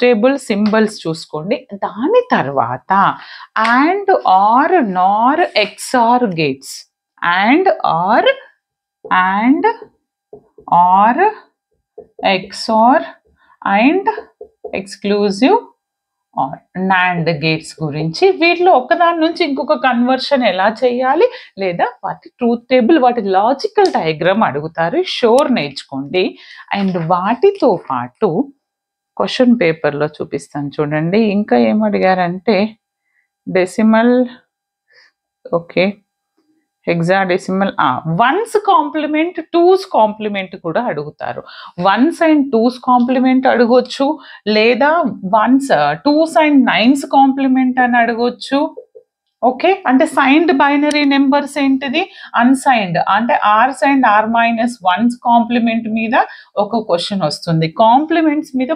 Table symbols చూసుకోండి. దాని తర్వాత AND OR NOR XOR gates, AND OR XOR and exclusive OR NAND gates గురించి, వీటిలో ఒకదాని నుంచి ఇంకొక కన్వర్షన్ ఎలా చేయాలి, లేదా వాటి ట్రూత్ టేబుల్, వాటి లాజికల్ డయాగ్రామ్ అడుగుతారు. షోర్ నేర్చుకోండి. అండ్ వాటితో పాటు క్వశ్చన్ పేపర్లో చూపిస్తాను చూడండి. ఇంకా ఏమడిగారంటే decimal, okay, hexadecimal, ones complement, twos complement కూడా అడుగుతారు. వన్స్ అండ్ టూస్ కాంప్లిమెంట్ అడగొచ్చు, లేదా ones twos and nines complement అని అడగొచ్చు. ఓకే, అంటే సైన్డ్ బైనరీ నెంబర్స్ ఏంటిది, అన్సైన్డ్ అంటే r's and r minus ones complement మీద ఒక క్వశ్చన్ వస్తుంది. కాంప్లిమెంట్స్ మీద